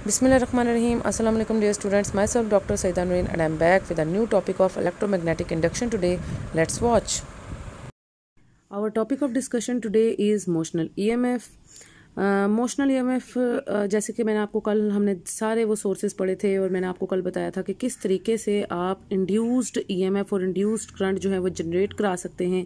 Bismillahirrahmanirrahim. Assalamu alaikum dear students. Myself Dr. Saida Nureen and I am back with a new topic of electromagnetic induction today. Let's watch. Our topic of discussion today is motional EMF. Motional EMF जैसे कि मैंने आपको कल हमने सारे वो sources पढ़े थे और मैंने आपको कल बताया था कि किस तरीके से आप इंड्यूस्ड ईएमएफ और इंड्यूस्ड करंट जो है वो जनरेट करा सकते हैं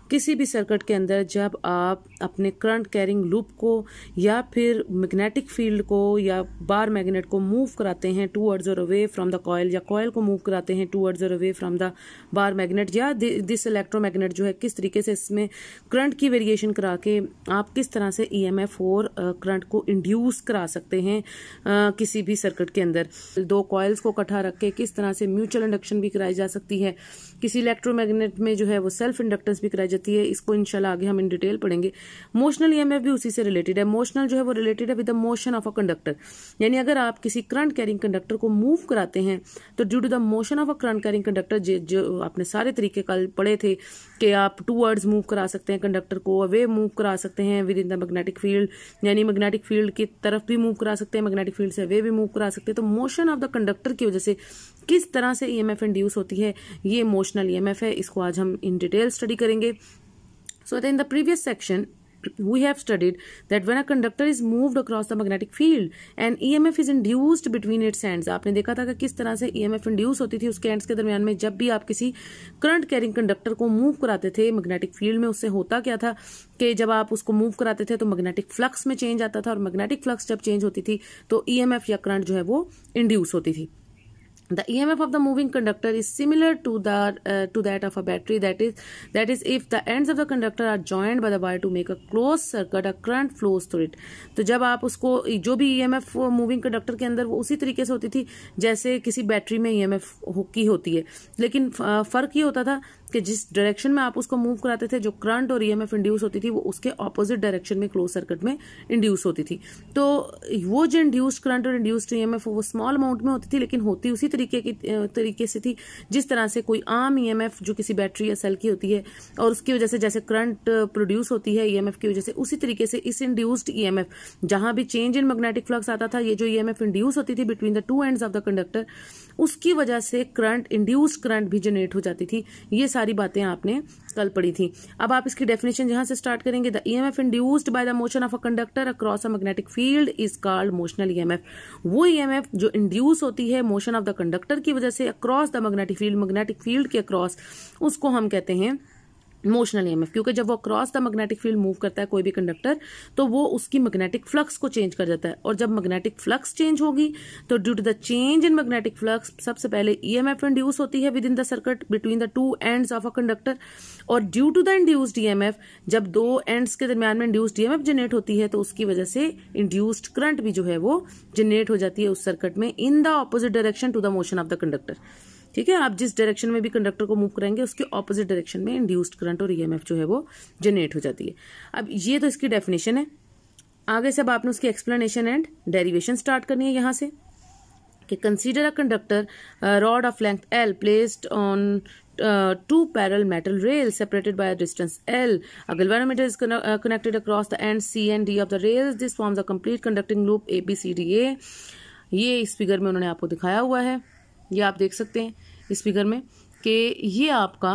किसी भी सर्किट के अंदर जब आप अपने करंट कैरिंग लूप को या फिर मैग्नेटिक फील्ड को या बार मैग्नेट को मूव कराते हैं टूवर्ड्स और अवे फ्रॉम द कॉइल या कॉइल को मूव कराते हैं टूवर्ड्स और away from the bar magnet या दिस इलेक्ट्रोमैग्नेट जो है किस तरीके से इसमें करंट की वेरिएशन करा के आप किस तरह से ईएमएफ और करंट को इंड्यूस करा सकते हैं किसी भी सर्किट के अंदर। दो कॉइल्स को इकट्ठा रख के किस तरह से म्यूचुअल इंडक्शन भी कराई जा सकती है, किसी इलेक्ट्रोमैग्नेट में जो है वो सेल्फ इंडक्टेंस भी कराई जाती है। इसको इंशाल्लाह आगे हम इन डिटेल पढ़ेंगे। मोशनल ईएमएफ भी उसी से रिलेटेड है। मोशनल जो है वो रिलेटेड है with the motion of a conductor, यानी अगर आप किसी करंट कैरिंग कंडक्टर को मूव कराते हैं तो due to the motion of a current carrying conductor जो आपने सारे तरीके कल पढ़े थे कि आप टूवर्ड्स मूव करा सकते हैं कंडक्टर को, अवे मूव करा सकते हैं with in the magnetic field, यानी मैग्नेटिक फील्ड की तरफ भी मूव करा सकते हैं, मैग्नेटिक फील्ड से अवे भी मूव करा सकते हैं। तो मोशन ऑफ द कंडक्टर की वजह से किस तरह से ईएमएफ इंड्यूस होती है, ये मोशनल ईएमएफ है। इसको आज हम इन डिटेल स्टडी करेंगे। So in the previous section, we have studied that when a conductor is moved across the magnetic field and EMF is induced between its ends. आपने देखा था कि किस तरह से EMF इंड्यूस होती थी उसके एंड्स के दरमियान में जब भी आप किसी करंट कैरिंग कंडक्टर को मूव कराते थे मैग्नेटिक फील्ड में। उससे होता क्या था कि जब आप उसको मूव कराते थे तो मैग्नेटिक फ्लक्स में चेंज आता था और मैग्नेटिक फ्लक्स जब चेंज होती थी तो EMF या करंट जो है वो इंड्यूस होती थी। The EMF of the moving conductor is similar to that of a battery. That is, if the ends of the conductor are joined by the wire to make a closed circuit, a current flows through it. तो जब आप उसको जो भी EMF moving conductor के अंदर वो उसी तरीके से होती थी जैसे किसी बैटरी में EMF की होती है, लेकिन फर्क ये होता था कि जिस डायरेक्शन में आप उसको मूव कराते थे जो करंट और EMF इंड्यूस होती थी वो उसके ऑपोजिट डायरेक्शन में क्लोज सर्किट में इंड्यूस होती थी। तो वो जो इंड्यूस्ड करंट और इंड्यूस्ड EMF वो स्मॉल अमाउंट में होती थी लेकिन होती उसी तरीके से थी जिस तरह से कोई आम EMF जो किसी बैटरी या सेल की होती है और उसकी वजह से जैसे करंट प्रोड्यूस होती है EMF की वजह से, उसी तरीके से इस इंड्यूस्ड EMF जहां भी चेंज इन मैग्नेटिक फ्लक्स आता था, ये जो EMF इंड्यूस होती थी between the two ends of the conductor, उसकी वजह से करंट इंड्यूस्ड करंट भी जनरेट हो जाती थी। ये सारी बातें आपने कल पढ़ी थी। अब आप इसकी डेफिनेशन जहां से स्टार्ट करेंगे, the EMF induced by the motion of a conductor across a magnetic field is called motional EMF। वो EMF जो इंड्यूस होती है मोशन ऑफ द कंडक्टर की वजह से अक्रॉस द मैग्नेटिक फील्ड के अक्रॉस, उसको हम कहते हैं मोशनल EMF। क्योंकि जब वो cross the magnetic field move करता है कोई भी कंडक्टर तो वो उसकी मैग्नेटिक फ्लक्स को चेंज कर जाता है, और जब मैग्नेटिक फ्लक्स चेंज होगी तो due to the change in magnetic flux सबसे पहले EMF इंड्यूस होती है within the circuit between the two ends of a conductor, और due to the induced EMF जब दो एंड्स के दरमियान में इंड्यूस्ड EMF जनरेट होती है तो उसकी वजह से इंड्यूस्ड करंट भी जो है वो जनरेट हो जाती है उस सर्किट में in the opposite direction to the motion of the conductor. ठीक है, आप जिस डायरेक्शन में भी कंडक्टर को मूव करेंगे उसके ऑपोजिट डायरेक्शन में इंड्यूस्ड करंट और EMF जो है वो जनरेट हो जाती है। अब ये तो इसकी डेफिनेशन है। आगे से अब आपने उसकी एक्सप्लेनेशन एंड डेरिवेशन स्टार्ट करनी है यहाँ से कि consider a conductor rod of length L placed on two parallel metal rails separated by a distance L. A galvanometer is connected across the ends C and D of the rails. This forms a complete conducting loop ABCDA. ये इस figure में उन्होंने आपको दिखाया हुआ है, ये आप देख सकते हैं इस फिगर में कि ये आपका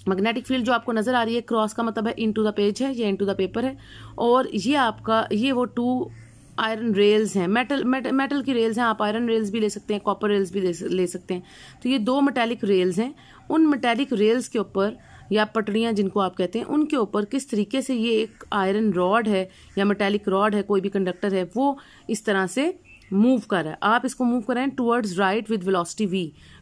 मैग्नेटिक फील्ड जो आपको नजर आ रही है, क्रॉस का मतलब है इनटू द पेज है या इनटू द पेपर है, और ये आपका ये वो टू आयरन रेल्स हैं, मेटल की रेल्स हैं। आप आयरन रेल्स भी ले सकते हैं, कॉपर रेल्स भी ले सकते हैं। तो ये दो मेटालिक रेल्स हैं। उन मेटालिक रेल्स के ऊपर या पटड़ियां जिनको आप कहते हैं उनके ऊपर किस तरीके से ये एक आयरन रॉड है या मेटालिक रॉड है, कोई भी कंडक्टर है, वो इस तरह से मूव कर रहा है। आप इसको मूव कर रहे हैं towards right with velocity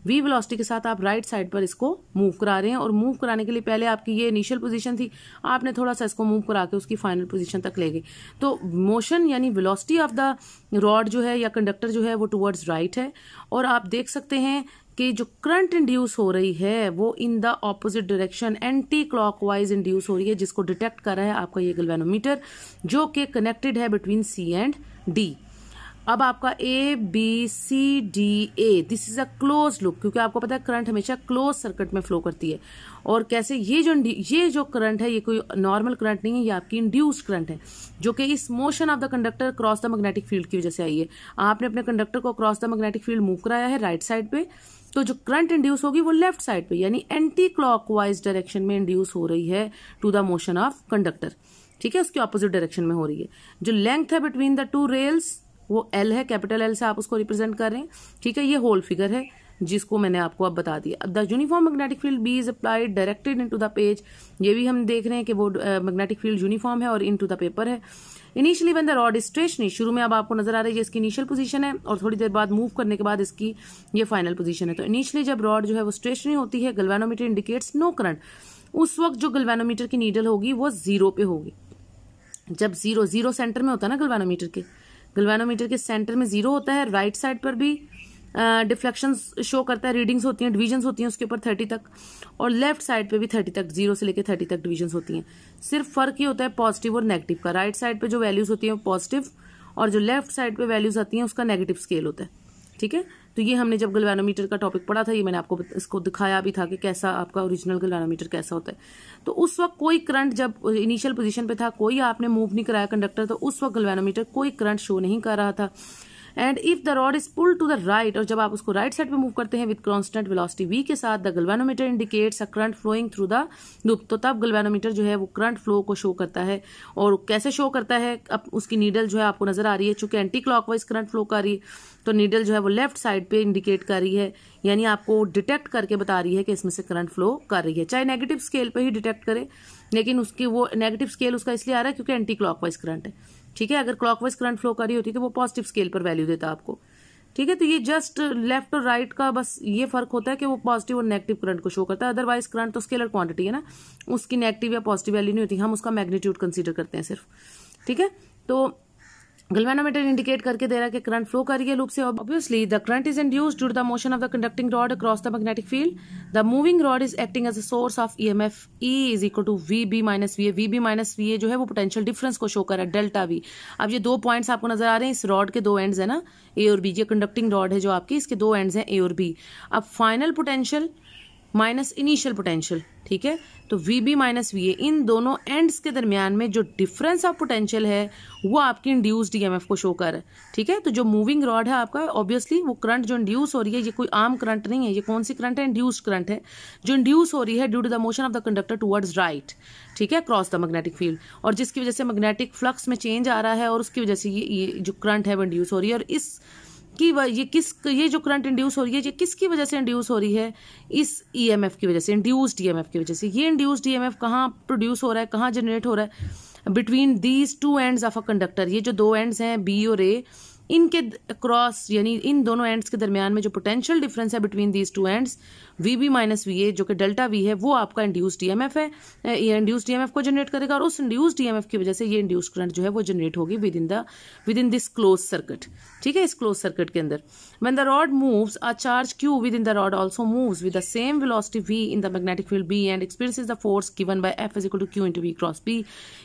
v velocity के साथ आप राइट साइड पर इसको मूव करा रहे हैं, और मूव कराने के लिए पहले आपकी ये इनिशियल पोजीशन थी, आपने थोड़ा सा इसको मूव करा के उसकी फाइनल पोजीशन तक ले गए। तो मोशन यानी वेलोसिटी ऑफ द रॉड जो है या कंडक्टर जो है वो टुवर्ड्स राइट है, और आप देख सकते हैं कि जो करंट इंड्यूस हो रही है वो इन the opposite direction anti clockwise induce हो रही है, जिसको डिटेक्ट कर रहा है आपका ये गैल्वेनोमीटर जो कि कनेक्टेड है बिटवीन C एंड D। अब आपका A B C D A, this is a close loop, क्योंकि आपको पता है करंट हमेशा क्लोज सर्किट में फ्लो करती है। और कैसे, ये जो करंट है ये कोई नॉर्मल करंट नहीं है, ये आपकी इंड्यूस्ड करंट है, जो कि इस motion of the conductor cross the magnetic field की वजह से आई है। आपने अपने कंडक्टर को cross the magnetic field move कराया है राइट साइड पे, तो जो करंट इंड्यूस होगी वो लेफ्ट साइड पे, यानी एंटी क्लॉकवाइज डायरेक्शन में इंड्यूस हो रही है to the motion of conductor. ठीक है, उसकी ऑपोजिट डायरेक्शन में हो रही है। जो लेंथ है बिटवीन द टू रेल्स वो एल है, कैपिटल एल से आप उसको रिप्रेजेंट कर रहे हैं। ठीक है, ये होल फिगर है जिसको मैंने आपको अब बता दिया। The uniform magnetic field B is applied directed into the page, ये भी हम देख रहे हैं कि वो मैग्नेटिक फील्ड यूनिफॉर्म है और इनटू द पेपर है। Initially when the rod is stationary, शुरू में अब आपको नजर आ रही है इसकी इनिशियल पोजीशन है, और थोड़ी देर बाद मूव करने के बाद इसकी ये फाइनल पोजीशन है। तो इनिशियली जब रॉड जो है वो स्टेशनरी होती है, गैल्वेनोमीटर इंडिकेट्स नो करंट, उस वक्त जो गैल्वेनोमीटर की नीडल होगी वो 0 पे होगी। जब जीरो सेंटर में होता है ना गैल्वेनोमीटर के सेंटर में 0 होता है। राइट साइड पर भी डिफ्लेक्शन शो करता है, रीडिंग्स होती हैं, डिवीजन्स होती हैं उसके ऊपर 30 तक, और लेफ्ट साइड पे भी 30 तक, 0 से लेकर 30 तक डिवीजन्स होती हैं। सिर्फ फर्क ये होता है पॉजिटिव और नेगेटिव का। राइट साइड पे जो वैल्यूज होती हैं वो पॉजिटिव, और जो लेफ्ट साइड पे वैल्यूज आती हैं उसका नेगेटिव स्केल होता है। ठीक है, तो ये हमने जब गैल्वेनोमीटर का टॉपिक पढ़ा था, ये मैंने आपको इसको दिखाया भी था कि कैसा आपका ओरिजिनल गैल्वेनोमीटर कैसा होता है। तो उस वक्त कोई करंट, जब इनिशियल पोजीशन पे था, कोई आपने मूव नहीं कराया कंडक्टर, तो उस वक्त गैल्वेनोमीटर कोई करंट शो नहीं कर रहा था। And if the rod is pull to the right, और जब आप उसको राइट साइड पे मूव करते हैं विद कांस्टेंट वेलोसिटी v के साथ, the galvanometer indicates a current flowing through the loop, तो तब गैल्वेनोमीटर जो है वो करंट फ्लो को शो करता है। और कैसे शो करता है, अब उसकी नीडल जो है आपको नजर आ रही है, चूंकि एंटी क्लॉकवाइज करंट फ्लो कर रही है, तो नीडल जो है वो लेफ्ट साइड पे इंडिकेट कर रही है, यानी आपको डिटेक्ट करके बता रही है कि इसमें से करंट फ्लो कर रही है। चाहे नेगेटिव स्केल पे ही डिटेक्ट करे, लेकिन उसकी वो नेगेटिव स्केल उसका इसलिए आ रहा है क्योंकि एंटी क्लॉकवाइज करंट है। ठीक है, अगर क्लॉकवाइज करंट फ्लो कर रही होती तो वो पॉजिटिव स्केल पर वैल्यू देता आपको। ठीक है, तो ये जस्ट लेफ्ट और राइट का बस ये फर्क होता है कि वो पॉजिटिव और नेगेटिव करंट को शो करता है। अदरवाइज करंट तो स्केलर क्वांटिटी है ना, उसकी नेगेटिव या पॉजिटिव वैल्यू नहीं होती, हम उसका मैग्नीट्यूड कंसीडर करते हैं सिर्फ। ठीक है, तो गैल्वेनोमीटर इंडिकेट करके दे रहा है कि करंट फ्लो कर रही है लूप से। Obviously the current is induced due to the motion of the conducting rod across the magnetic field. The moving rod is acting as a source of EMF. E is equal to VB minus VA। VB minus VA जो है वो potential difference को show कर रहा है, delta V। अब ये 2 points आपको नजर आ रहे हैं, इस रॉड के 2 एंड्स है ना, A और B। ये कंडक्टिंग रॉड है जो आपकी, इसके 2 एंड्स हैं A और B। अब final potential minus initial potential, ठीक है, तो VB माइनस VA, इन दोनों एंड्स के दरमियान में जो डिफरेंस ऑफ पोटेंशियल है वो आपकी इंड्यूस्ड ईएमएफ को शो कर रहा है। ठीक है, तो जो मूविंग रॉड है आपका, ऑब्वियसली वो करंट जो इंड्यूस हो रही है, ये कोई आम करंट नहीं है, ये कौन सी करंट है, इंड्यूस्ड करंट है, जो इंड्यूस हो रही है due to the motion of the conductor towards right. ठीक है, क्रॉस द मैग्नेटिक फील्ड, और जिसकी वजह से मैग्नेटिक फ्लक्स में चेंज आ रहा है, और उसकी वजह से ये जो करंट है वो इंड्यूस हो रही है। और ये जो करंट इंड्यूस हो रही है, ये किसकी वजह से इंड्यूस हो रही है, इस ईएमएफ की वजह से, इंड्यूस्ड ईएमएफ की वजह से। ये इंड्यूस्ड ईएमएफ कहाँ प्रोड्यूस हो रहा है, कहाँ जनरेट हो रहा है, between these 2 ends of a conductor. ये जो 2 एंड्स हैं B और A, इनके क्रॉस, यानी इन दोनों एंड्स के दरमियान में जो पोटेंशियल डिफरेंस है between these 2 ends, VB minus VA, जो कि डेल्टा V है, वो आपका इंड्यूस्ड ईएमएफ है। ये इंड्यूस्ड ईएमएफ को जनरेट करेगा, और उस इंड्यूस्ड ईएमएफ की वजह से ये इंड्यूस्ड करंट जो है वो जनरेट होगी within this close circuit. ठीक है, इस क्लोज सर्किट के अंदर when the rod moves, a charge Q within the rod also moves with the same velocity V in the magnetic field B and experiences the force given by F is equal to Q into V cross B।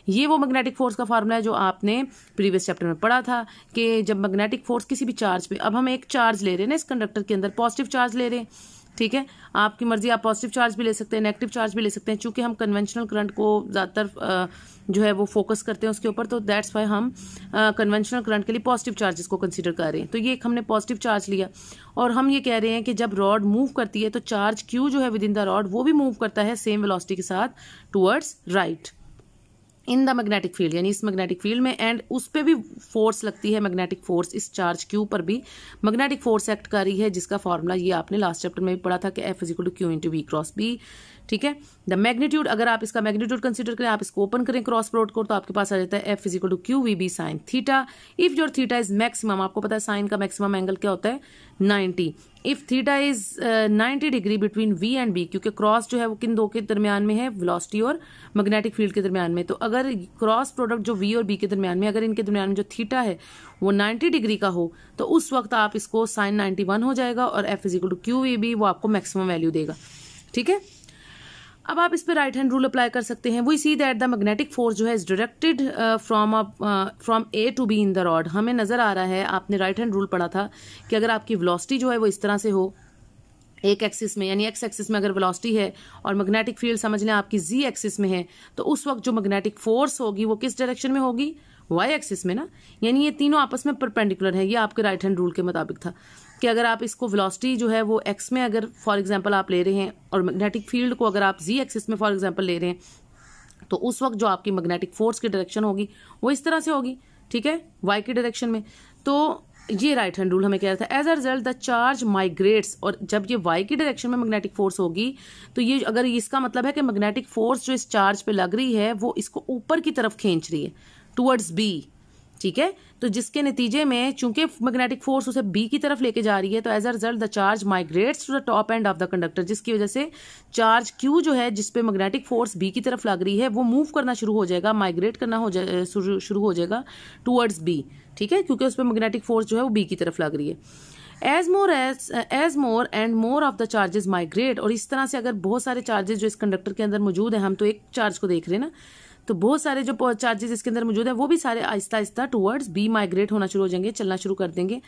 ये वो magnetic force का formula है जो आपने previous chapter में पढ़ा था, कि जब मैग्नेटिक फोर्स किसी भी चार्ज पे, अब हम एक चार्ज ले रहे हैं ना इस कंडक्टर के अंदर, पॉजिटिव चार्ज ले रहे हैं। ठीक है, आपकी मर्जी, आप पॉजिटिव चार्ज भी ले सकते हैं, नेगेटिव चार्ज भी ले सकते हैं। चूंकि हम कन्वेंशनल करंट को ज्यादातर जो है वो फोकस करते हैं उसके ऊपर, तो दैट्स वाई हम कन्वेंशनल करंट के लिए पॉजिटिव चार्जेस को कंसीडर कर रहे हैं। तो ये एक हमने पॉजिटिव चार्ज लिया, और हम ये कह रहे हैं कि जब रॉड मूव करती है तो चार्ज Q जो है विद इन द रॉड वो भी मूव करता है सेम वेलोसिटी के साथ towards right in the magnetic field, यानी इस मैग्नेटिक फील्ड में, एंड उस पर भी फोर्स लगती है, मैग्नेटिक फोर्स, इस चार्ज Q पर भी मैग्नेटिक फोर्स एक्ट कर रही है, जिसका फॉर्मूला ये आपने लास्ट चैप्टर में भी पढ़ा था कि F is equal to Q into V cross B। ठीक है, द मैग्नीट्यूड, अगर आप इसका मैग्नीट्यूड कंसीडर करें, आप इसको ओपन करें क्रॉस प्रोडक्ट को, तो आपके पास आ जाता है F is equal to Q VB sine theta. If your theta is maximum, आपको पता है साइन का मैक्सिमम एंगल क्या होता है, 90। If theta is 90 degree between V and B, क्योंकि क्रॉस जो है वो किन दो के दरमियान में है, वेलोसिटी और मैग्नेटिक फील्ड के दरमियान में, तो अगर क्रॉस प्रोडक्ट जो V और B के दरमियान में, अगर इनके दरमियान में जो थीटा है वो 90 डिग्री का हो, तो उस वक्त आप इसको साइन 91 हो जाएगा, और F is equal to Q VB वो आपको मैक्सिमम वैल्यू देगा। ठीक है, अब आप इस पे राइट हैंड रूल अप्लाई कर सकते हैं। We see that the magnetic force जो है is directed from A to B in the rod. हमें नजर आ रहा है, आपने राइट हैंड रूल पढ़ा था कि अगर आपकी वेलोसिटी जो है वो इस तरह से हो, एक एक्सिस में यानी एक्स एक्सिस में अगर वेलोसिटी है और मैग्नेटिक फील्ड समझ लें आपकी जी एक्सिस में है, तो उस वक्त जो मैग्नेटिक फोर्स होगी वो किस डायरेक्शन में होगी, वाई एक्सिस में ना। यानी ये तीनों आपस में परपेंडिकुलर है। ये आपके राइट हैंड रूल के मुताबिक था कि अगर आप इसको वेलोसिटी जो है वो एक्स में अगर फॉर एग्जांपल आप ले रहे हैं और मैग्नेटिक फील्ड को अगर आप जी एक्सिस में फॉर एग्जांपल ले रहे हैं, तो उस वक्त जो आपकी मैग्नेटिक फोर्स की डायरेक्शन होगी वो इस तरह से होगी, ठीक है, वाई की डायरेक्शन में। तो ये राइट हैंड रूल हमें कह रहा था। As a result the charge migrates, और जब ये वाई की डायरेक्शन में मैग्नेटिक फोर्स होगी तो ये अगर इसका मतलब है कि मैग्नेटिक फोर्स जो इस चार्ज पे लग रही है वो इसको ऊपर की तरफ खींच रही है, टुवर्ड्स बी, ठीक है। तो जिसके नतीजे में चूंकि मैग्नेटिक फोर्स उसे बी की तरफ लेके जा रही है, तो as a result the charge migrates to the top end of the conductor, जिसकी वजह से चार्ज क्यू जो है जिसपे मैग्नेटिक फोर्स बी की तरफ लग रही है वो मूव करना शुरू हो जाएगा, माइग्रेट करना शुरू हो जाएगा टुवर्ड्स बी, ठीक है, क्योंकि उस पर मैग्नेटिक फोर्स जो है वो बी की तरफ लग रही है। As more and more of the charges migrate, और इस तरह से अगर बहुत सारे चार्जेस जो इस कंडक्टर के अंदर मौजूद हैं, हम तो एक चार्ज को देख रहे हैं ना, तो बहुत सारे जो चार्जेस इसके अंदर मौजूद है वो भी सारे Aahista Aahista towards be migrate होना शुरू हो जाएंगे, चलना शुरू कर देंगे।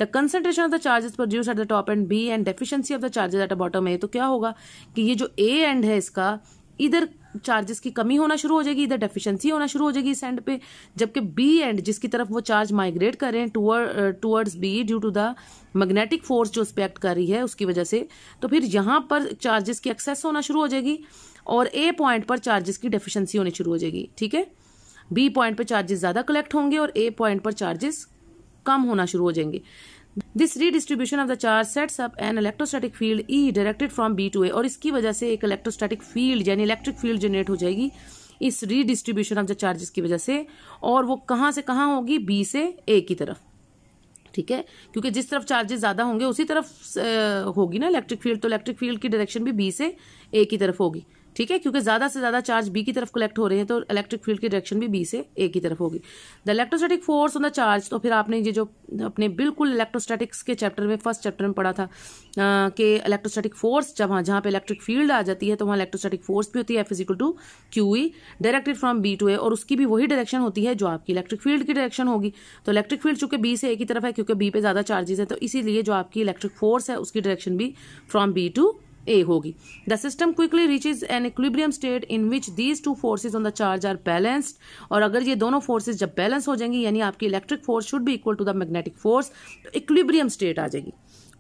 The concentration of the charges produce at the top end B and deficiency of the charges at the bottom A. तो क्या होगा कि ये जो ए एंड है इसका, इधर चार्जेस की कमी होना शुरू हो जाएगी, इधर डेफिशिएंसी होना शुरू हो जाएगी इस एंड पे, जबकि बी एंड जिसकी तरफ वो चार्ज माइग्रेट कर रहे हैं towards B due to the magnetic force जो उस पे एक्ट कर रही है उसकी वजह से, तो फिर यहां पर चार्जेस की एक्सेस होना शुरू हो जाएगी और ए पॉइंट पर चार्जेस की डेफिशिएंसी होनी शुरू हो जाएगी, ठीक है। बी पॉइंट पर चार्जेस ज्यादा कलेक्ट होंगे और ए पॉइंट पर चार्जेस कम होना शुरू हो जाएंगे। This redistribution of the charge sets up an electrostatic field E directed from B to A, और इसकी वजह से एक इलेक्ट्रोस्टैटिक फील्ड यानी इलेक्ट्रिक फील्ड जनरेट हो जाएगी इस रीडिस्ट्रीब्यूशन ऑफ द चार्जेस की वजह से, और वो कहां से कहां होगी, बी से ए की तरफ, ठीक है, क्योंकि जिस तरफ चार्जेस ज्यादा होंगे उसी तरफ होगी ना इलेक्ट्रिक फील्ड, तो इलेक्ट्रिक फील्ड की डायरेक्शन भी बी से ए की तरफ होगी, ठीक है, क्योंकि ज्यादा से ज्यादा चार्ज बी की तरफ कलेक्ट हो रहे हैं तो इलेक्ट्रिक फील्ड की डायरेक्शन भी बी से ए की तरफ होगी। The electrostatic force on the charge, तो फिर आपने ये जो अपने बिल्कुल इलेक्ट्रोस्टैटिक्स के चैप्टर में फर्स्ट चैप्टर में पढ़ा था कि इलेक्ट्रोस्टैटिक फोर्स जहां पे इलेक्ट्रिक फील्ड आ जाती है तो वहां इलेक्ट्रोस्टैटिक फोर्स भी होती है, F = QE directed from B to A, और उसकी भी वही डायरेक्शन होती है जो आपकी इलेक्ट्रिक फील्ड की डायरेक्शन होगी। तो इलेक्ट्रिक फील्ड चूंकि बी से ए की तरफ है क्योंकि बी पे ज्यादा चार्जेस है, तो इसीलिए जो आपकी इलेक्ट्रिक फोर्स है उसकी डायरेक्शन भी फ्रॉम बी टू ए होगी। The system quickly reaches an equilibrium state in which these two forces on the charge are balanced, और अगर ये दोनों फोर्सेज जब बैलेंस हो जाएंगी यानी आपकी electric force should be equal to the magnetic force, तो इक्विलिब्रियम स्टेट आ जाएगी।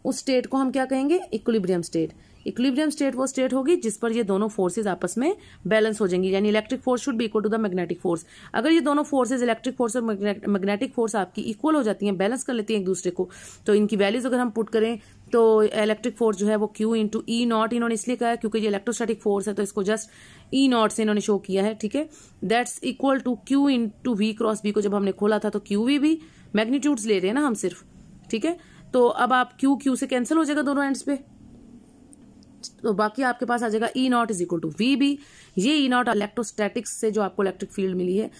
उस स्टेट को हम क्या कहेंगे, इक्विलिब्रियम स्टेट। इक्विलिब्रियम स्टेट वो स्टेट होगी जिस पर ये दोनों फोर्सेज आपस में बैलेंस हो जाएंगी, यानी electric force should be equal to the magnetic force. अगर ये दोनों फोर्सेज इलेक्ट्रिक फोर्स और मैग्नेटिक फोर्स आपकी इक्वल हो जाती हैं, बैलेंस कर लेती हैं एक दूसरे को, तो इनकी वैल्यूज अगर हम पुट करें तो इलेक्ट्रिक फोर्स जो है वो Q × E0, इन्होंने इसलिए कहा है क्योंकि ये इलेक्ट्रोस्टैटिक फोर्स है तो इसको जस्ट E0 से इन्होंने शो किया है, ठीक है। That's equal to Q × V cross B को जब हमने खोला था तो QV भी मैग्नीट्यूड्स ले रहे हैं ना हम सिर्फ, ठीक है। तो अब आप Q से कैंसिल हो जाएगा दोनों एंड्स पे, तो बाकी आपके पास आ जाएगा E0 = VB। ये E0 इलेक्ट्रोस्टैटिक्स से जो आपको इलेक्ट्रिक फील्ड मिली है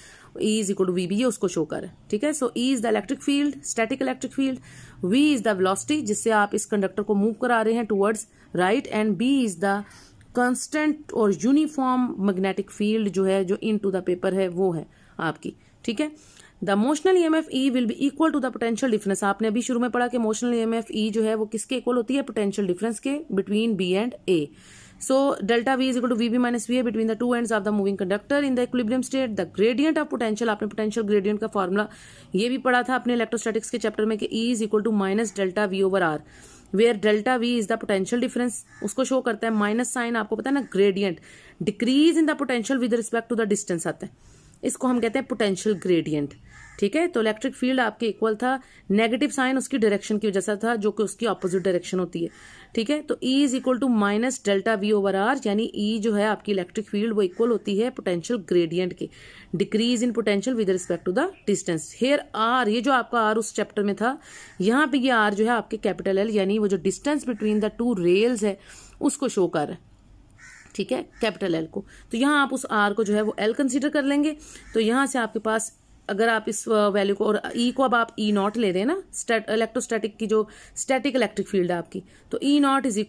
E = VB, ये उसको शो कर है, ठीक है। सो E is the electric field, static electric field, V is the velocity जिससे आप इस कंडक्टर को मूव करा रहे हैं towards right, and B is the constant और यूनिफॉर्म मैग्नेटिक फील्ड जो है जो इनटू द पेपर है वो है आपकी, ठीक है। The motional EMF E will be equal to the potential difference. आपने अभी शुरू में पढ़ा कि मोशनल EMF E जो है वो किसके इक्वल होती है, पोटेंशियल डिफरेंस के between B and A। So delta V = VB - VA between the two ends of the moving conductor in the equilibrium state. The gradient of potential, आपने potential gradient का formula ये भी पढ़ा था अपने इलेक्ट्रोस्टैटिक्स के chapter में कि E = -delta V over R, where delta V is the potential difference, उसको शो करता है माइनस साइन, आपको पता है ना, gradient decrease in the potential with respect to the distance आता है, इसको हम कहते हैं पोटेंशियल ग्रेडियंट, ठीक है। तो इलेक्ट्रिक फील्ड आपके इक्वल था, नेगेटिव साइन उसकी डायरेक्शन की वजह से था जो कि उसकी ऑपोजिट डायरेक्शन होती है, ठीक है। तो E = -delta V over R, यानी E जो है आपकी इलेक्ट्रिक फील्ड वो इक्वल होती है पोटेंशियल ग्रेडियंट के, decrease in potential with respect to the distance. Here R, ये जो आपका R उस चैप्टर में था, यहाँ पे ये R जो है आपके कैपिटल L, यानी वो जो distance between the to rails है उसको शो कर रहा है, ठीक है, कैपिटल L को। तो यहाँ आप उस R को जो है वो L कंसीडर कर लेंगे। तो यहाँ से आपके पास अगर आप इस वैल्यू को और E को अब आप E0 ले रहे हैं ना, इलेक्ट्रोस्टैटिक की जो स्टैटिक इलेक्ट्रिक फील्ड है आपकी, तो E0 =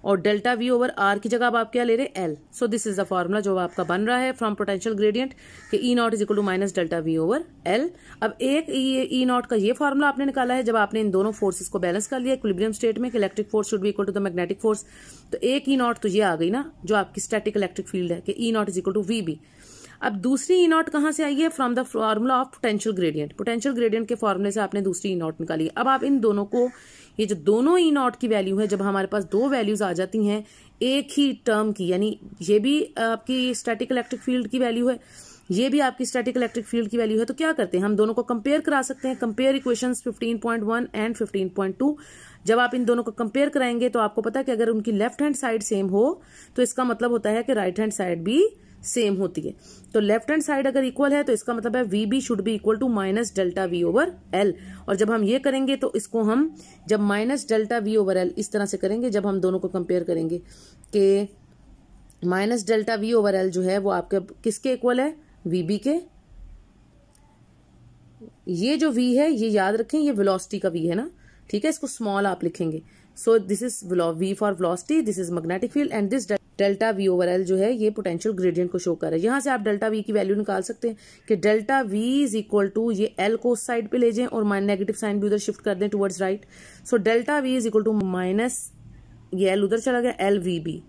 और डेल्टा वी ओवर आर की जगह अब आप क्या ले रहे हैं, L. So this is the formula जो आपका बन रहा है फ्रॉम पोटेंशियल ग्रेडियंट कि E not is equal to minus delta V over L. अब एक ई नॉट का ये फॉर्मूला आपने निकाला है जब आपने इन दोनों फोर्सेस को बैलेंस कर लिया इक्विलिब्रियम स्टेट में कि electric force should be equal to the magnetic force. तो एक ई नॉट तो ये आ गई ना जो आपकी स्टैटिक इलेक्ट्रिक फील्ड है कि E not is equal to V B. अब दूसरी ई नॉट कहां से आई है, from the formula of potential gradient. Potential gradient के फॉर्मूले से आपने दूसरी ई नॉट निकाली है। अब आप इन दोनों को, ये जो दोनों ई नॉट की वैल्यू है, जब हमारे पास दो वैल्यूज आ जाती हैं एक ही टर्म की, यानी ये भी आपकी स्टैटिक इलेक्ट्रिक फील्ड की वैल्यू है, ये भी आपकी स्टैटिक इलेक्ट्रिक फील्ड की वैल्यू है, तो क्या करते हैं हम दोनों को कंपेयर करा सकते हैं। Compare equations 15.1 and 15.2। जब आप इन दोनों को कंपेयर कराएंगे तो आपको पता है कि अगर उनकी लेफ्ट हैंड साइड सेम हो तो इसका मतलब होता है कि राइट हैंड साइड भी सेम होती है। तो लेफ्ट हैंड साइड अगर इक्वल है तो इसका मतलब है V B should be equal to minus delta V over L. और जब हम ये करेंगे तो इसको हम जब minus delta V over L इस तरह से करेंगे, जब हम दोनों को कंपेयर करेंगे कि minus delta V over L जो है वो आपके किसके इक्वल है, वी बी के। ये जो वी है ये याद रखें ये वेलोसिटी का वी है ना, ठीक है, इसको स्मॉल आप लिखेंगे। So this is V for velocity, this is magnetic field and this delta V over L जो है ये पोटेंशियल ग्रेडियंट को शो कर रहा है। यहां से आप डेल्टा वी की वैल्यू निकाल सकते हैं कि delta V is equal to ये एल को उस साइड पे ले जाएं और नेगेटिव साइन भी उधर शिफ्ट कर दें towards right. So delta V is equal to minus ये एल उधर चला गया, एल वी बी।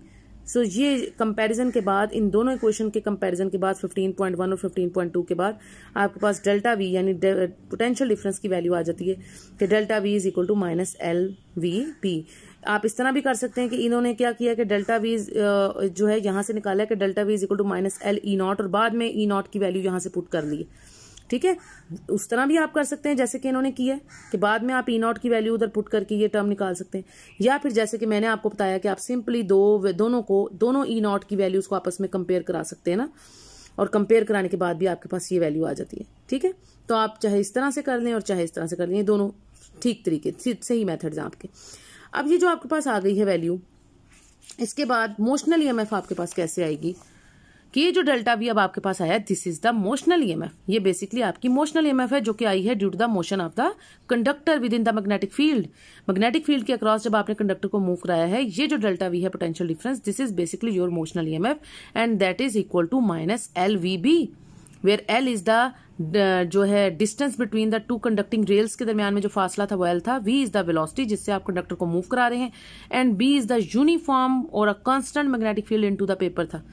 सो ये कंपैरिजन के बाद, इन दोनों इक्वेशन के कंपैरिजन के बाद 15.1 और 15.2 के बाद आपके पास डेल्टा वी यानी पोटेंशियल डिफरेंस की वैल्यू आ जाती है कि delta V is equal to minus L V P. आप इस तरह भी कर सकते हैं कि इन्होंने क्या किया कि डेल्टा वी जो है यहां से निकाला कि delta V is equal to minus L E naught और बाद में ई नॉट की वैल्यू यहां से पुट कर ली, ठीक है। उस तरह भी आप कर सकते हैं जैसे कि इन्होंने किया कि बाद में आप ई नॉट की वैल्यू उधर पुट करके ये टर्म निकाल सकते हैं, या फिर जैसे कि मैंने आपको बताया कि आप सिंपली दोनों ई नॉट की वैल्यूज को आपस में कंपेयर करा सकते हैं ना, और कंपेयर कराने के बाद भी आपके पास ये वैल्यू आ जाती है, ठीक है। तो आप चाहे इस तरह से कर लें और चाहे इस तरह से कर लें, दोनों ठीक तरीके सही मेथड्स हैं आपके। अब ये जो आपके पास आ गई है वैल्यू, इसके बाद मोशनल ईएमएफ आपके पास कैसे आएगी कि ये जो डेल्टा वी अब आपके पास आया, this is the motional EMF. ये बेसिकली आपकी मोशनल ईएमएफ है जो कि आई है due to the motion of the conductor within the magnetic field. Magnetic field के अक्रॉस जब आपने कंडक्टर को मूव कराया है, ये जो डेल्टा वी है potential difference, this is basically your motional EMF and that is equal to minus L V B, where L is the जो है distance between the to conducting rails के दरमियान में जो फासला था वो एल था, वी इज द वेलोसिटी जिससे आप कंडक्टर को मूव करा रहे हैं, and B is the uniform और a constant magnetic field into the paper था,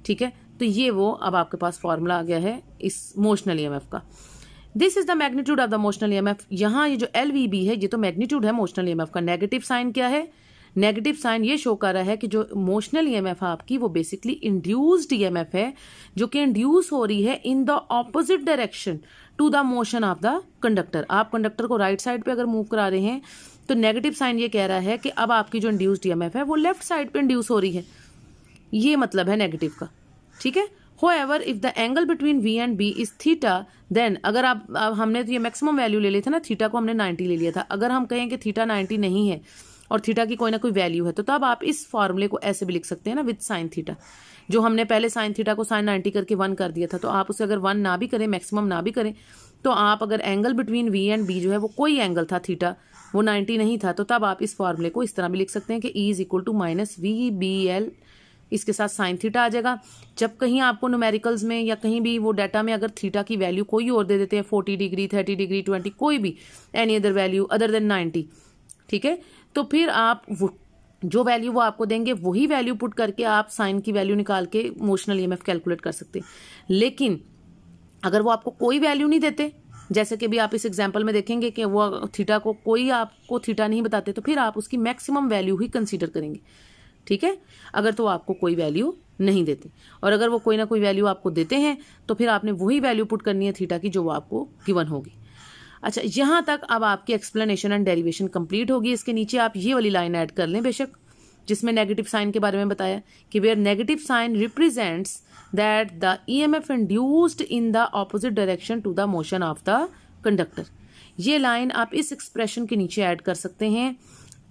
ठीक है। तो ये वो अब आपके पास फॉर्मूला आ गया है इस मोशनल ईएमएफ का। This is the magnitude of the motional EMF. यहाँ ये जो एल वी बी है ये तो मैग्नीट्यूड है मोशनल ईएमएफ का। नेगेटिव साइन क्या है, नेगेटिव साइन ये शो कर रहा है कि जो मोशनल ईएमएफ है आपकी वो बेसिकली इंड्यूस्ड ईएमएफ है जो कि इंड्यूस हो रही है in the opposite direction to the motion of the conductor. आप कंडक्टर को राइट साइड पे अगर मूव करा रहे हैं तो नेगेटिव साइन ये कह रहा है कि अब आपकी जो इंड्यूस्ड ईएमएफ है वो लेफ्ट साइड पे इंड्यूस हो रही है, ये मतलब है नेगेटिव का, ठीक है। However, if the angle between V and B is theta, then अगर आप हमने तो ये मैक्सिमम वैल्यू ले ली था ना, थीटा को हमने 90 ले लिया था। अगर हम कहें कि थीटा 90 नहीं है और थीटा की कोई ना कोई वैल्यू है तो तब आप इस फॉर्मूले को ऐसे भी लिख सकते हैं ना, विद साइन थीटा। जो हमने पहले साइन थीटा को साइन 90 करके 1 कर दिया था, तो आप उसे अगर 1 ना भी करें, मैक्सिमम ना भी करें, तो आप अगर angle between V and B जो है वो कोई एंगल था थीटा, वो 90 नहीं था, तो तब आप इस फॉर्मूले को इस तरह भी लिख सकते हैं कि E is equal to minus V B L, इसके साथ साइन थीटा आ जाएगा। जब कहीं आपको न्यूमेरिकल्स में या कहीं भी वो डाटा में अगर थीटा की वैल्यू कोई और दे देते हैं, 40 डिग्री 30 डिग्री 20, कोई भी any other value other than 90, ठीक है, तो फिर आप जो वैल्यू वो आपको देंगे वही वैल्यू पुट करके आप साइन की वैल्यू निकाल के मोशनल ईएमएफ कैलकुलेट कर सकते हैं। लेकिन अगर वो आपको कोई वैल्यू नहीं देते, जैसे कि भी आप इस एग्जाम्पल में देखेंगे कि वो थीटा को कोई आपको थीटा नहीं बताते, तो फिर आप उसकी मैक्सिमम वैल्यू ही कंसीडर करेंगे, ठीक है। अगर तो आपको कोई वैल्यू नहीं देते, और अगर वो कोई ना कोई वैल्यू आपको देते हैं तो फिर आपने वही वैल्यू पुट करनी है थीटा की जो वो आपको गिवन होगी। अच्छा, यहां तक अब आपकी एक्सप्लेनेशन एंड डेरिवेशन कंप्लीट होगी। इसके नीचे आप ये वाली लाइन ऐड कर लें बेशक, जिसमें नेगेटिव साइन के बारे में बताया कि where negative sign represents that the EMF induced in the opposite direction to the motion of the conductor. ये लाइन आप इस एक्सप्रेशन के नीचे ऐड कर सकते हैं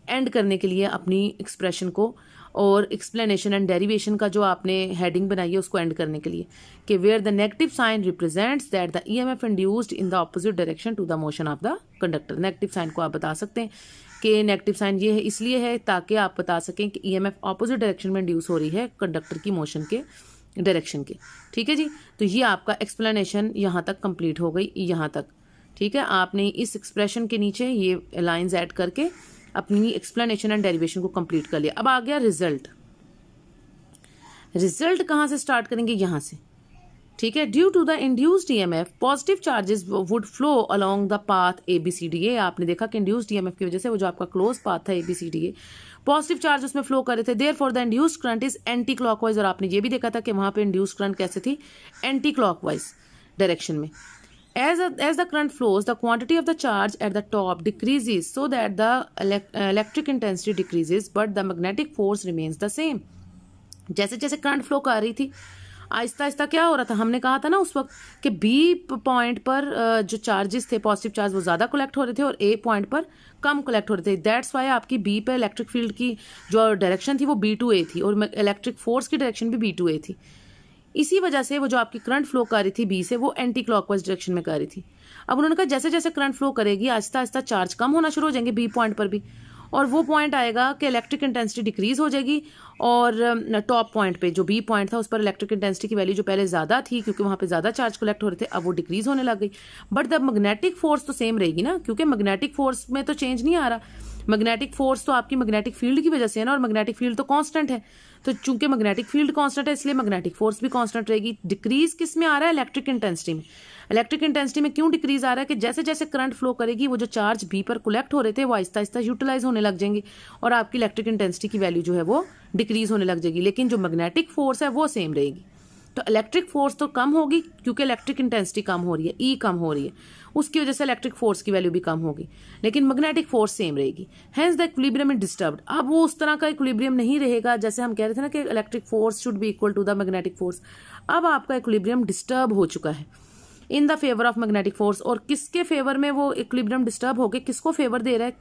एंड करने के लिए अपनी एक्सप्रेशन को, और एक्सप्लेनेशन एंड डेरिवेशन का जो आपने हेडिंग बनाई है उसको एंड करने के लिए कि where the negative sign represents that the EMF induced in the opposite direction to the motion of the conductor. Negative sign को आप बता सकते हैं कि नेगेटिव साइन ये है इसलिए है ताकि आप बता सकें कि ईएमएफ ऑपोजिट डायरेक्शन में इंड्यूस हो रही है कंडक्टर की मोशन के डायरेक्शन के। ठीक है जी, तो ये आपका एक्सप्लेनेशन यहाँ तक कंप्लीट हो गई, यहाँ तक। ठीक है, आपने इस एक्सप्रेशन के नीचे ये लाइंस ऐड करके अपनी एक्सप्लेनेशन एंड डेरिवेशन को कंप्लीट कर लिया। अब आ गया रिजल्ट। रिजल्ट कहाँ से स्टार्ट करेंगे? यहाँ से। ठीक है, due to the induced EMF positive charges would flow along the path ABCDA। आपने देखा कि इंड्यूस्ड ईएमएफ की वजह से वो जो आपका क्लोज पाथ था ABCDA, पॉजिटिव चार्ज उसमें फ्लो कर रहे थे। Therefore the induced current is anti clockwise. और आपने ये भी देखा था कि वहां पे इंड्यूस्ड करंट कैसे थी? एंटी क्लॉकवाइज डायरेक्शन में। As the current flows, the quantity of the charge at the top decreases so that the electric intensity decreases, but the magnetic force remains the same. जैसे जैसे current flow कर रही थी आहिस्ता आहिस्ता क्या हो रहा था? हमने कहा था ना उस वक्त कि बी पॉइंट पर जो चार्जेस थे पॉजिटिव चार्ज वो ज्यादा कलेक्ट हो रहे थे और ए पॉइंट पर कम कलेक्ट हो रहे थे। दैट्स वाई आपकी बी पर इलेक्ट्रिक फील्ड की जो डायरेक्शन थी वो B to A थी और इलेक्ट्रिक फोर्स की डायरेक्शन भी B to A थी। इसी वजह से वो जो आपकी करंट फ्लो कर रही थी बी से वो एंटी क्लॉकवाइज डायरेक्शन में कर रही थी। अब उन्होंने कहा जैसे जैसे करंट फ्लो करेगी आहिस्ता आहिस्ता चार्ज कम होना शुरू हो जाएंगे बी पॉइंट पर भी, और वो पॉइंट आएगा कि इलेक्ट्रिक इंटेंसिटी डिक्रीज हो जाएगी और टॉप पॉइंट पे जो बी पॉइंट था उस पर इलेक्ट्रिक इंटेंसिटी की वैल्यू जो पहले ज्यादा थी क्योंकि वहां पे ज्यादा चार्ज कलेक्ट हो रहे थे अब वो डिक्रीज होने लग गई। बट द मैग्नेटिक फोर्स तो सेम रहेगी ना, क्योंकि मैग्नेटिक फोर्स में तो चेंज नहीं आ रहा। मैग्नेटिक फोर्स तो आपकी मैग्नेटिक फील्ड की वजह से है ना, और मैग्नेटिक फील्ड तो कांस्टेंट है। तो चूंकि मैग्नेटिक फील्ड कांस्टेंट है इसलिए मैग्नेटिक फोर्स भी कांस्टेंट रहेगी। डिक्रीज किस में आ रहा है? इलेक्ट्रिक इंटेंसिटी में। इलेक्ट्रिक इंटेंसिटी में क्यों डिक्रीज आ रहा है? कि जैसे जैसे करंट फ्लो करेगी वो जो चार्ज बी पर कलेक्ट हो रहे थे वो आहिस्ता आहिस्ता यूटिलाइज होने लग जाएंगे और आपकी इलेक्ट्रिक इंटेंसिटी की वैल्यू जो है वो डिक्रीज होने लग जाएगी, लेकिन जो मैग्नेटिक फोर्स है वो सेम रहेगी। तो इलेक्ट्रिक फोर्स तो कम होगी क्योंकि इलेक्ट्रिक इंटेंसिटी कम हो रही है, ई कम हो रही है, उसकी वजह से इलेक्ट्रिक फोर्स की वैल्यू भी कम होगी, लेकिन मैग्नेटिक फोर्स सेम रहेगी। Hence the equilibrium is disturbed. अब वो उस तरह का इक्विलिब्रियम नहीं रहेगा जैसे हम कह रहे थे ना कि electric force should be equal to the magnetic force. अब आपका इक्विलिब्रियम डिस्टर्ब हो चुका है in the favour of magnetic force. और किसके फेवर में वो इक्विलिब्रियम डिस्टर्ब होके किसको फेवर दे रहा है?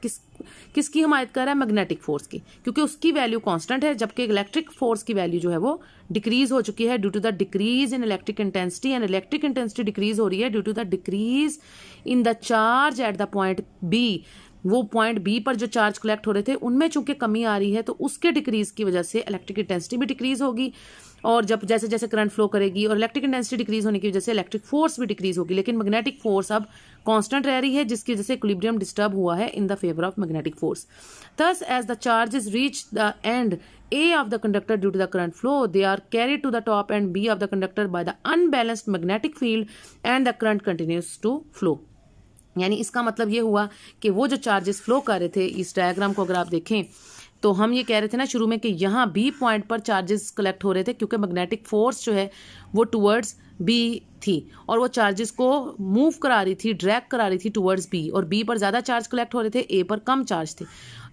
किसकी हिमायत कर रहा है? मैग्नेटिक फोर्स की, क्योंकि उसकी वैल्यू कांस्टेंट है जबकि इलेक्ट्रिक फोर्स की वैल्यू जो है वो डिक्रीज हो चुकी है due to the decrease in electric intensity. And electric intensity decrease हो रही है due to the decrease in the charge at the point B. वो पॉइंट बी पर जो चार्ज कलेक्ट हो रहे थे उनमें चूंकि कमी आ रही है तो उसके डिक्रीज की वजह से इलेक्ट्रिक इंटेंसिटी भी डिक्रीज होगी, और जब जैसे जैसे करंट फ्लो करेगी और इलेक्ट्रिक इंटेंसिटी डिक्रीज होने की वजह से इलेक्ट्रिक फोर्स भी डिक्रीज होगी, लेकिन मैग्नेटिक फोर्स अब कांस्टेंट रह रही है जिसकी वजह से इक्विलिब्रियम डिस्टर्ब हुआ है in the favour of magnetic force. Thus as the charges reach the end A of the conductor due to the current flow, they are carried to the top and B of the conductor by the unbalanced magnetic field and the current continues to flow। यानी इसका मतलब ये हुआ कि वो जो charges flow कर रहे थे, इस डायग्राम को अगर आप देखें तो हम ये कह रहे थे ना शुरू में कि यहाँ बी पॉइंट पर चार्जेस कलेक्ट हो रहे थे क्योंकि मैग्नेटिक फोर्स जो है वो टुवर्ड्स बी थी और वो चार्जेस को मूव करा रही थी, ड्रैग करा रही थी टुवर्ड्स बी, और बी पर ज्यादा चार्ज कलेक्ट हो रहे थे, ए पर कम चार्ज थे,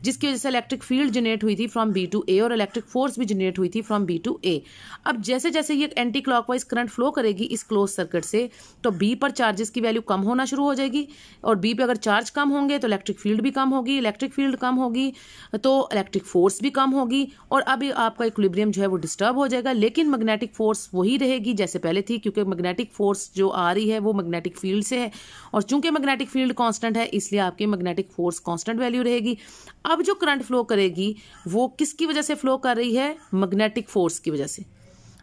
जिसकी वजह से इलेक्ट्रिक फील्ड जनरेट हुई थी फ्रॉम बी टू ए और इलेक्ट्रिक फोर्स भी जनरेट हुई थी फ्रॉम बी टू ए। अब जैसे जैसे ये एंटी क्लॉकवाइज करंट फ्लो करेगी इस क्लोज सर्किट से तो बी पर चार्जेस की वैल्यू कम होना शुरू हो जाएगी, और बी पे अगर चार्ज कम होंगे तो इलेक्ट्रिक फील्ड भी कम होगी, इलेक्ट्रिक फील्ड कम होगी तो इलेक्ट्रिक फोर्स भी कम होगी, और अब आपका इक्विलिब्रियम जो है वो डिस्टर्ब हो जाएगा। लेकिन मैग्नेटिक फोर्स वही रहेगी जैसे पहले थी, क्योंकि मैग्नेटिक फोर्स जो आ रही है वो मैग्नेटिक फील्ड से है, और चूंकि मैग्नेटिक फील्ड कांस्टेंट है इसलिए आपकी मैग्नेटिक फोर्स कांस्टेंट वैल्यू रहेगी। अब जो करंट फ्लो करेगी वो किसकी वजह से फ्लो कर रही है? मैग्नेटिक फोर्स की वजह से,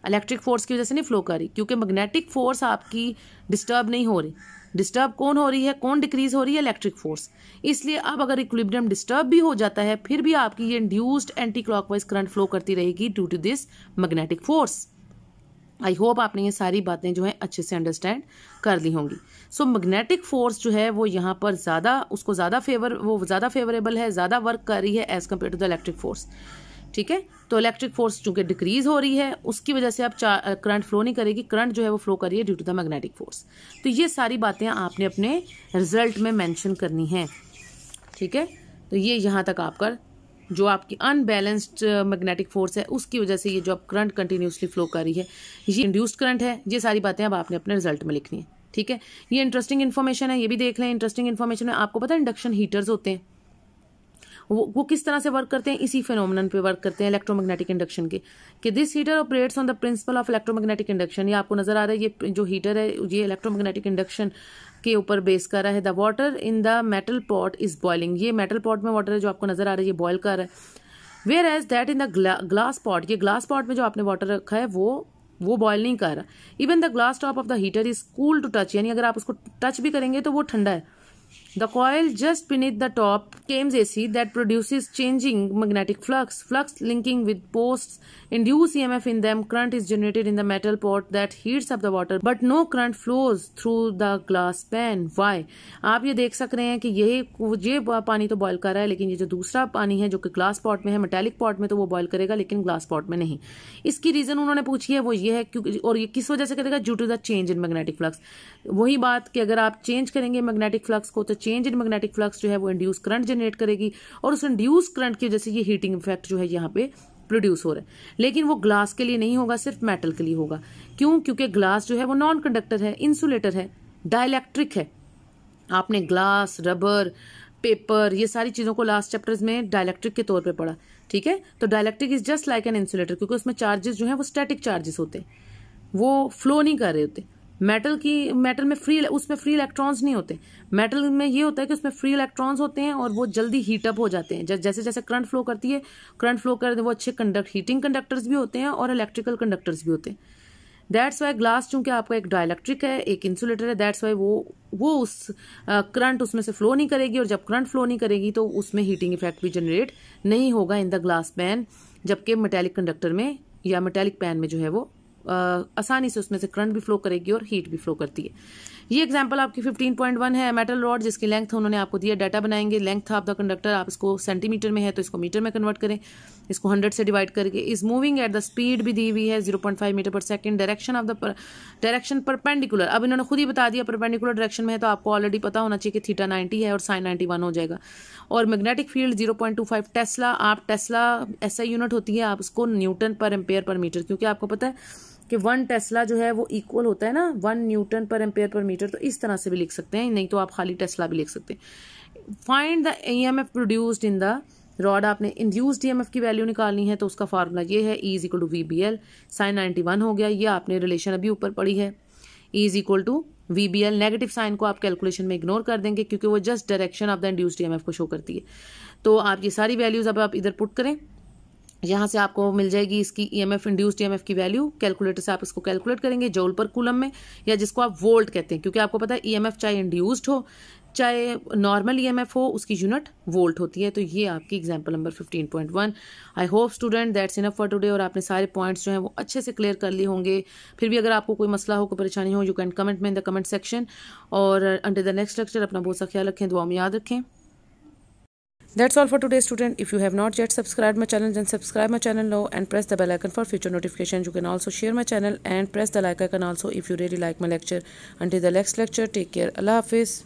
इलेक्ट्रिक फोर्स की वजह से नहीं फ्लो कर रही, क्योंकि मैग्नेटिक फोर्स आपकी डिस्टर्ब नहीं हो रही। डिस्टर्ब कौन हो रही है? कौन डिक्रीज हो रही है? Electric force. इसलिए अब अगर इक्विलिब्रियम डिस्टर्ब भी हो जाता है फिर भी आपकी ये induced anti clockwise current flow करती रहेगी due to this magnetic force. I hope आपने ये सारी बातें जो है अच्छे से अंडरस्टैंड कर ली होंगी। सो मैग्नेटिक फोर्स जो है वो यहाँ पर उसको ज्यादा फेवरेबल है, ज्यादा वर्क कर रही है as compare to the electric force. ठीक है, तो इलेक्ट्रिक फोर्स चूंकि डिक्रीज हो रही है उसकी वजह से अब करंट फ्लो नहीं करेगी, करंट जो है वो फ्लो कर रही है due to the magnetic force. तो ये सारी बातें आपने अपने रिजल्ट में मेंशन करनी है। ठीक है, तो ये यहाँ तक आपका जो आपकी अनबैलेंस्ड मैग्नेटिक फोर्स है उसकी वजह से ये जो अब करंट कंटिन्यूसली फ्लो कर रही है ये इंड्यूस्ड करंट है। ये सारी बातें अब आपने अपने रिजल्ट में लिखनी है। ठीक है, ये इंटरेस्टिंग इन्फॉर्मेशन है, ये भी देख लें। इंटरेस्टिंग इन्फॉर्मेशन है, आपको पता है इंडक्शन हीटर्स होते हैं वो किस तरह से वर्क करते हैं, इसी फिनोमेनन पे वर्क करते हैं इलेक्ट्रोमैग्नेटिक इंडक्शन के, कि this heater operates on the principle of electromagnetic induction. ये आपको नजर आ रहा है, ये जो हीटर है ये इलेक्ट्रोमैग्नेटिक इंडक्शन के ऊपर बेस कर रहा है। The water in the metal pot is boiling, ये मेटल पॉट में वाटर है जो आपको नजर आ रहा है, ये बॉयल कर रहा है। Whereas that in the glass pot, ये ग्लास पॉट में जो आपने वाटर रखा है वो बॉयल नहीं कर रहा। Even the glass top of the heater is cool to touch, यानी अगर आप उसको टच भी करेंगे तो वो ठंडा है। The coil just beneath the top comes AC that produces changing magnetic flux. Flux linking with posts induce EMF in them. Current is generated in the metal pot that heats up the water, but no current flows through the glass pan. Why? आप ये देख सक रहे हैं कि ये पानी तो बॉयल कर रहा है, लेकिन ये जो दूसरा पानी है जो कि ग्लास पॉट में है, मेटालिक पॉट में, तो वो बॉयल करेगा लेकिन ग्लास पॉट में नहीं। इसकी रीजन उन्होंने पूछी है, वो ये है क्योंकि, और ये किस वजह से करेगा, due to the change in magnetic flux. वही बात कि अगर आप चेंज करेंगे मैग्नेटिक फ्लक्स को, तो चेंज इन मैग्नेटिक फ्लक्स जो है वो इंड्यूस करंट जनरेट करेगी, और उस इंड्यूस करंट की वजह से ये हीटिंग इफेक्ट जो है यहाँ पे प्रोड्यूस हो रहा है। लेकिन वो ग्लास के लिए नहीं होगा, सिर्फ मेटल के लिए होगा। क्यों? क्योंकि ग्लास जो है वो नॉन कंडक्टर है, इंसुलेटर है, डाइलेक्ट्रिक है। आपने ग्लास, रबर, पेपर, ये सारी चीजों को लास्ट चैप्टर्स में डाइलेक्ट्रिक के तौर पे पढ़ा, ठीक है। तो dielectric is just like an insulator, क्योंकि उसमें चार्जेस जो है वो स्टैटिक चार्जेस होते हैं, वो फ्लो नहीं कर रहे होते। मेटल में उसमें फ्री इलेक्ट्रॉन्स नहीं होते। मेटल में ये होता है कि उसमें फ्री इलेक्ट्रॉन्स होते हैं और वो जल्दी हीटअप हो जाते हैं। जैसे जैसे करंट फ्लो करती है, करंट फ्लो कर वो अच्छे हीटिंग कंडक्टर्स भी होते हैं और इलेक्ट्रिकल कंडक्टर्स भी होते हैं। दैट्स वाई ग्लास चूंकि आपका एक डाइलेक्ट्रिक है, एक इंसुलेटर है, दैट्स वाई वो उस करंट उसमें से फ्लो नहीं करेगी, और जब करंट फ्लो नहीं करेगी तो उसमें हीटिंग इफेक्ट भी जनरेट नहीं होगा इन द ग्लास पैन, जबकि मेटेलिक कंडक्टर में या मेटेलिक पैन में जो है वो आसानी से उसमें से करंट भी फ्लो करेगी और हीट भी फ्लो करती है। ये एग्जांपल आपकी 15.1 है, मेटल रॉड जिसकी लेंथ उन्होंने आपको दिया, डाटा बनाएंगे। लेंथ ऑफ द कंडक्टर, आप इसको सेंटीमीटर में है तो इसको मीटर में कन्वर्ट करें, इसको 100 से डिवाइड करके। Is moving at the speed भी दी हुई है 0.5 मीटर पर सेकंड। डायरेक्शन परपेंडिकुलर, अब इन्होंने खुद ही बता दिया परपेंडिकुलर डायरेक्शन में है, तो आपको ऑलरेडी पता होना चाहिए कि थीटा 90 है और साइन 91 हो जाएगा। और मैग्नेटिक फील्ड 0.25 टेस्ला, आप टेस्ला SI यूनिट होती है, आप उसको Newton per ampere per metre, क्योंकि आपको पता है कि 1 टेस्ला जो है वो इक्वल होता है ना 1 Newton per ampere per metre, तो इस तरह से भी लिख सकते हैं, नहीं तो आप खाली टेस्ला भी लिख सकते हैं। Find the EMF produced in the rod, आपने इंड्यूस्ड EMF की वैल्यू निकालनी है, तो उसका फार्मूला ये है, E is equal to VBL, sine 91 हो गया, ये आपने रिलेशन अभी ऊपर पढ़ी है, E is equal to VBL। Negative sign को आप कैलकुलेशन में इग्नोर कर देंगे क्योंकि वो just direction of the induced EMF को शो करती है। तो आप ये सारी वैल्यूज अब आप इधर पुट करें, यहाँ से आपको मिल जाएगी इसकी EMF, इंड्यूस्ड EMF की वैल्यू। कैलकुलेटर से आप इसको कैलकुलेट करेंगे जूल पर कूलम में, या जिसको आप वोल्ट कहते हैं, क्योंकि आपको पता है EMF चाहे इंड्यूस्ड हो चाहे नॉर्मल EMF हो, उसकी यूनिट वोल्ट होती है। तो ये आपकी example number 15.1। I hope student that's enough for today, और आपने सारे पॉइंट्स जो हैं वो अच्छे से क्लियर कर लिए होंगे। फिर भी अगर आपको कोई मसला हो, कोई परेशानी हो, यू कैन कमेंट में इन द कमेंट सेक्शन। और अंटिल द नेक्स्ट लेक्चर अपना बहुत सा ख्याल रखें, दुआ में याद रखें। That's all for today, student. If you have not yet subscribed my channel, then subscribe my channel now and press the bell icon for future notifications. You can also share my channel and press the like icon also if you really like my lecture. Until the next lecture, take care. Allah Hafiz.